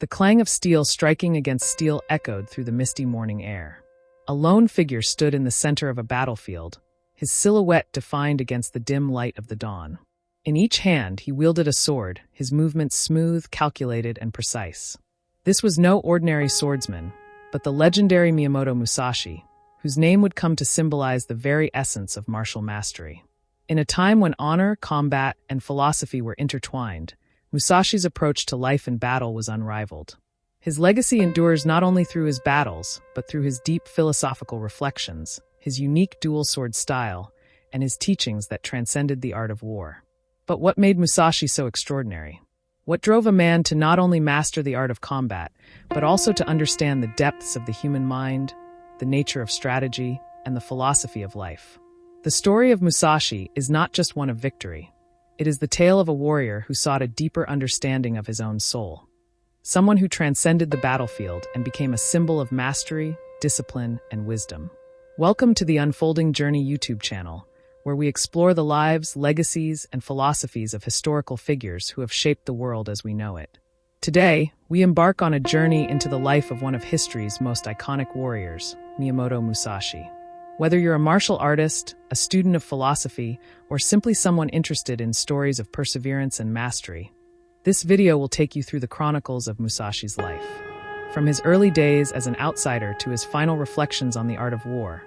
The clang of steel striking against steel echoed through the misty morning air. A lone figure stood in the center of a battlefield, his silhouette defined against the dim light of the dawn. In each hand, he wielded a sword, his movements smooth, calculated, and precise. This was no ordinary swordsman, but the legendary Miyamoto Musashi, whose name would come to symbolize the very essence of martial mastery. In a time when honor, combat, and philosophy were intertwined, Musashi's approach to life and battle was unrivaled. His legacy endures not only through his battles, but through his deep philosophical reflections, his unique dual sword style, and his teachings that transcended the art of war. But what made Musashi so extraordinary? What drove a man to not only master the art of combat, but also to understand the depths of the human mind, the nature of strategy, and the philosophy of life? The story of Musashi is not just one of victory. It is the tale of a warrior who sought a deeper understanding of his own soul. Someone who transcended the battlefield and became a symbol of mastery, discipline, and wisdom. Welcome to the Unfolding Journey YouTube channel, where we explore the lives, legacies, and philosophies of historical figures who have shaped the world as we know it. Today, we embark on a journey into the life of one of history's most iconic warriors, Miyamoto Musashi. Whether you're a martial artist, a student of philosophy, or simply someone interested in stories of perseverance and mastery, this video will take you through the chronicles of Musashi's life. From his early days as an outsider to his final reflections on the art of war,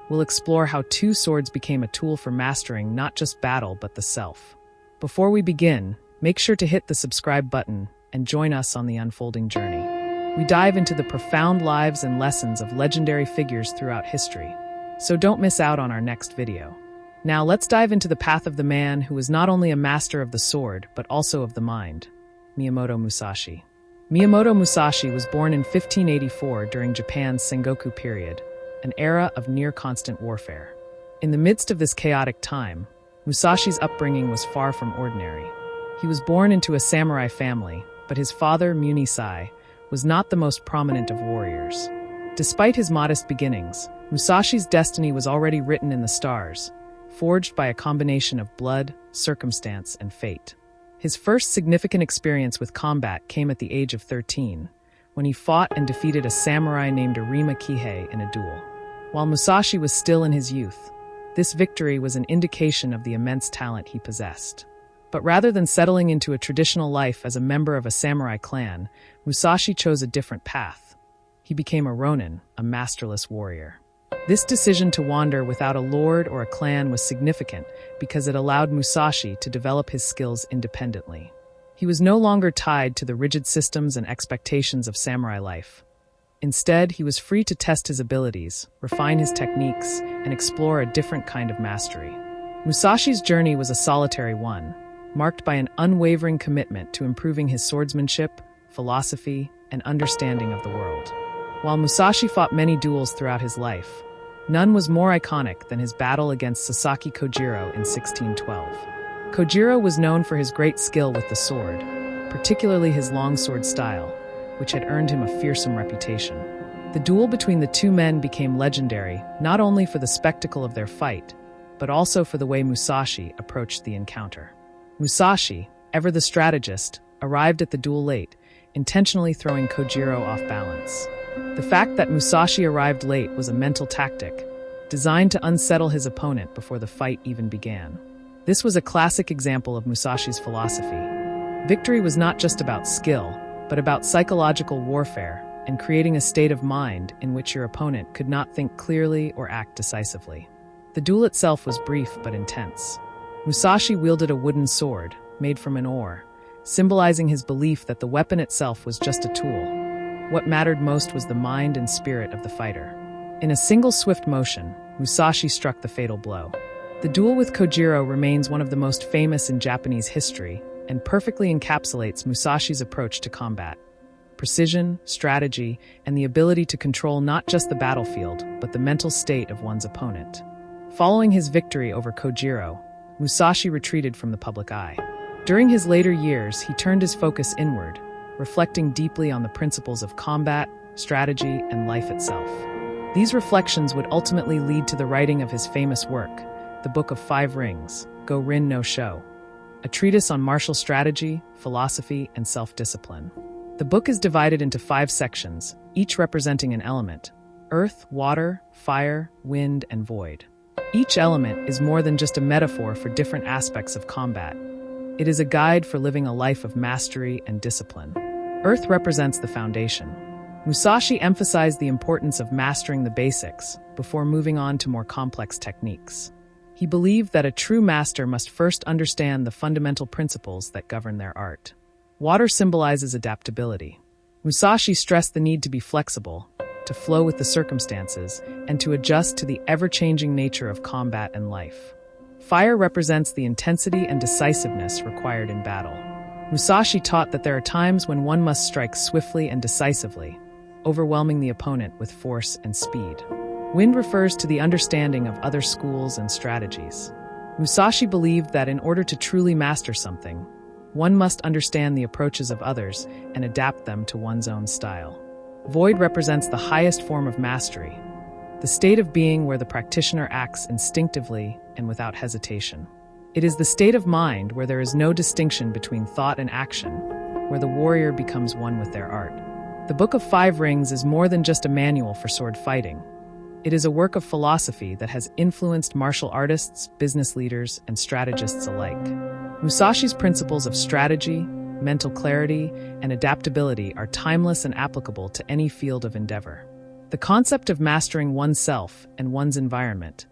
we'll explore how two swords became a tool for mastering not just battle but the self. Before we begin, make sure to hit the subscribe button and join us on the unfolding journey. We dive into the profound lives and lessons of legendary figures throughout history, so don't miss out on our next video. Now let's dive into the path of the man who was not only a master of the sword but also of the mind, Miyamoto Musashi. Miyamoto Musashi was born in 1584 during Japan's Sengoku period, an era of near-constant warfare. In the midst of this chaotic time, Musashi's upbringing was far from ordinary. He was born into a samurai family, but his father, Munisai, was not the most prominent of warriors. Despite his modest beginnings, Musashi's destiny was already written in the stars, forged by a combination of blood, circumstance, and fate. His first significant experience with combat came at the age of 13, when he fought and defeated a samurai named Arima Kihei in a duel. While Musashi was still in his youth, this victory was an indication of the immense talent he possessed. But rather than settling into a traditional life as a member of a samurai clan, Musashi chose a different path. He became a ronin, a masterless warrior. This decision to wander without a lord or a clan was significant because it allowed Musashi to develop his skills independently. He was no longer tied to the rigid systems and expectations of samurai life. Instead, he was free to test his abilities, refine his techniques, and explore a different kind of mastery. Musashi's journey was a solitary one, marked by an unwavering commitment to improving his swordsmanship, philosophy, and understanding of the world. While Musashi fought many duels throughout his life, none was more iconic than his battle against Sasaki Kojiro in 1612. Kojiro was known for his great skill with the sword, particularly his longsword style, which had earned him a fearsome reputation. The duel between the two men became legendary, not only for the spectacle of their fight, but also for the way Musashi approached the encounter. Musashi, ever the strategist, arrived at the duel late, intentionally throwing Kojiro off balance. The fact that Musashi arrived late was a mental tactic, designed to unsettle his opponent before the fight even began. This was a classic example of Musashi's philosophy. Victory was not just about skill, but about psychological warfare and creating a state of mind in which your opponent could not think clearly or act decisively. The duel itself was brief but intense. Musashi wielded a wooden sword, made from an oar, symbolizing his belief that the weapon itself was just a tool. What mattered most was the mind and spirit of the fighter. In a single swift motion, Musashi struck the fatal blow. The duel with Kojiro remains one of the most famous in Japanese history and perfectly encapsulates Musashi's approach to combat. Precision, strategy, and the ability to control not just the battlefield, but the mental state of one's opponent. Following his victory over Kojiro, Musashi retreated from the public eye. During his later years, he turned his focus inward, reflecting deeply on the principles of combat, strategy, and life itself. These reflections would ultimately lead to the writing of his famous work, the Book of Five Rings, Go-Rin no Sho, a treatise on martial strategy, philosophy, and self-discipline. The The book is divided into 5 sections, each representing an element: earth, water, fire, wind, and void. Each element is more than just a metaphor for different aspects of combat. It is a guide for living a life of mastery and discipline. Earth represents the foundation. Musashi emphasized the importance of mastering the basics before moving on to more complex techniques. He believed that a true master must first understand the fundamental principles that govern their art. Water symbolizes adaptability. Musashi stressed the need to be flexible, to flow with the circumstances, and to adjust to the ever-changing nature of combat and life. Fire represents the intensity and decisiveness required in battle. Musashi taught that there are times when one must strike swiftly and decisively, overwhelming the opponent with force and speed. Wind refers to the understanding of other schools and strategies. Musashi believed that in order to truly master something, one must understand the approaches of others and adapt them to one's own style. Void represents the highest form of mastery, the state of being where the practitioner acts instinctively and without hesitation. It is the state of mind where there is no distinction between thought and action, where the warrior becomes one with their art. The Book of 5 Rings is more than just a manual for sword fighting. It is a work of philosophy that has influenced martial artists, business leaders, and strategists alike. Musashi's principles of strategy, mental clarity, and adaptability are timeless and applicable to any field of endeavor. The concept of mastering oneself and one's environment,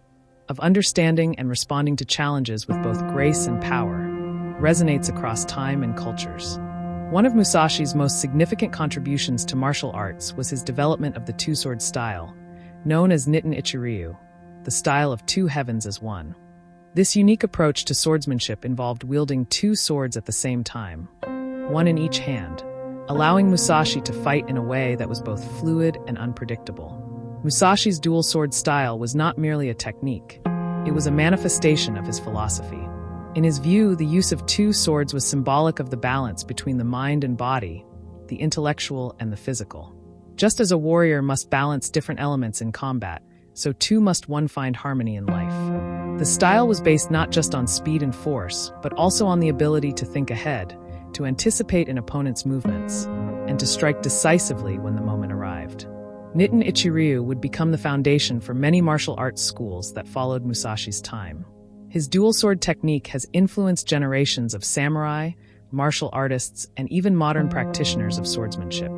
of understanding and responding to challenges with both grace and power, resonates across time and cultures. One of Musashi's most significant contributions to martial arts was his development of the two-sword style, known as Niten Ichi-ryu, the style of 2 heavens as one. This unique approach to swordsmanship involved wielding 2 swords at the same time, one in each hand, allowing Musashi to fight in a way that was both fluid and unpredictable. Musashi's dual sword style was not merely a technique, it was a manifestation of his philosophy. In his view, the use of 2 swords was symbolic of the balance between the mind and body, the intellectual and the physical. Just as a warrior must balance different elements in combat, so too must one find harmony in life. The style was based not just on speed and force, but also on the ability to think ahead, to anticipate an opponent's movements, and to strike decisively when the moment arrived. Niten Ichi-ryu would become the foundation for many martial arts schools that followed Musashi's time. His dual sword technique has influenced generations of samurai, martial artists, and even modern practitioners of swordsmanship.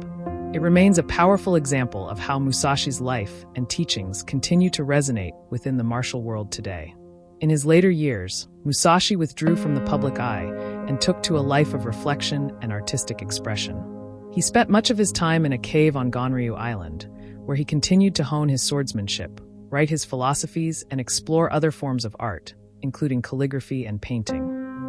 It remains a powerful example of how Musashi's life and teachings continue to resonate within the martial world today. In his later years, Musashi withdrew from the public eye and took to a life of reflection and artistic expression. He spent much of his time in a cave on Gonryu Island, where he continued to hone his swordsmanship, write his philosophies, and explore other forms of art, including calligraphy and painting.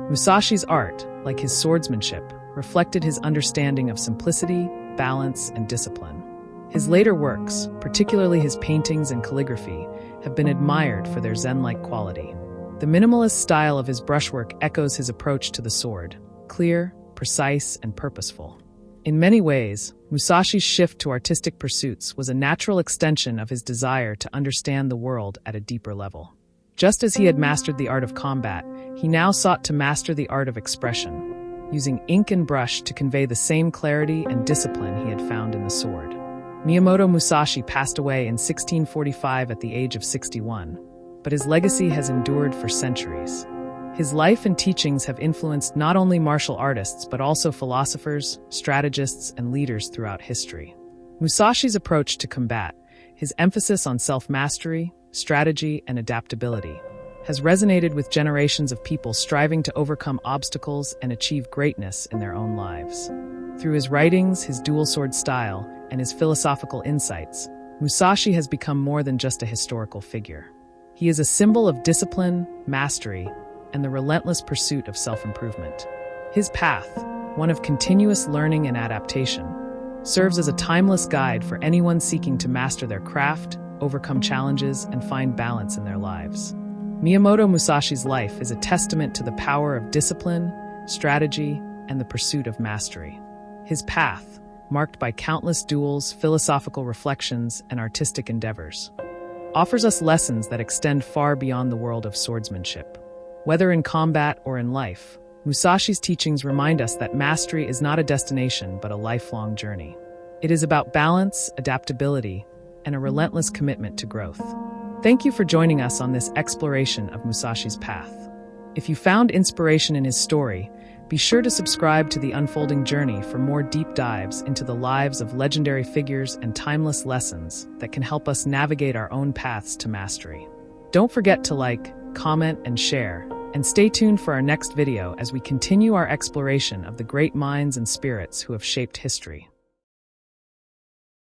Musashi's art, like his swordsmanship, reflected his understanding of simplicity, balance, and discipline. His later works, particularly his paintings and calligraphy, have been admired for their Zen-like quality. The minimalist style of his brushwork echoes his approach to the sword, clear, precise, and purposeful. In many ways, Musashi's shift to artistic pursuits was a natural extension of his desire to understand the world at a deeper level. Just as he had mastered the art of combat, he now sought to master the art of expression, using ink and brush to convey the same clarity and discipline he had found in the sword. Miyamoto Musashi passed away in 1645 at the age of 61, but his legacy has endured for centuries. His life and teachings have influenced not only martial artists but also philosophers, strategists, and leaders throughout history. Musashi's approach to combat, his emphasis on self-mastery, strategy, and adaptability, has resonated with generations of people striving to overcome obstacles and achieve greatness in their own lives. Through his writings, his dual sword style, and his philosophical insights, Musashi has become more than just a historical figure. He is a symbol of discipline, mastery, and the relentless pursuit of self-improvement. His path, one of continuous learning and adaptation, serves as a timeless guide for anyone seeking to master their craft, overcome challenges, and find balance in their lives. Miyamoto Musashi's life is a testament to the power of discipline, strategy, and the pursuit of mastery. His path, marked by countless duels, philosophical reflections, and artistic endeavors, offers us lessons that extend far beyond the world of swordsmanship. Whether in combat or in life, Musashi's teachings remind us that mastery is not a destination but a lifelong journey. It is about balance, adaptability, and a relentless commitment to growth. Thank you for joining us on this exploration of Musashi's path. If you found inspiration in his story, be sure to subscribe to The Unfolding Journey for more deep dives into the lives of legendary figures and timeless lessons that can help us navigate our own paths to mastery. Don't forget to like, comment, and share, and stay tuned for our next video as we continue our exploration of the great minds and spirits who have shaped history.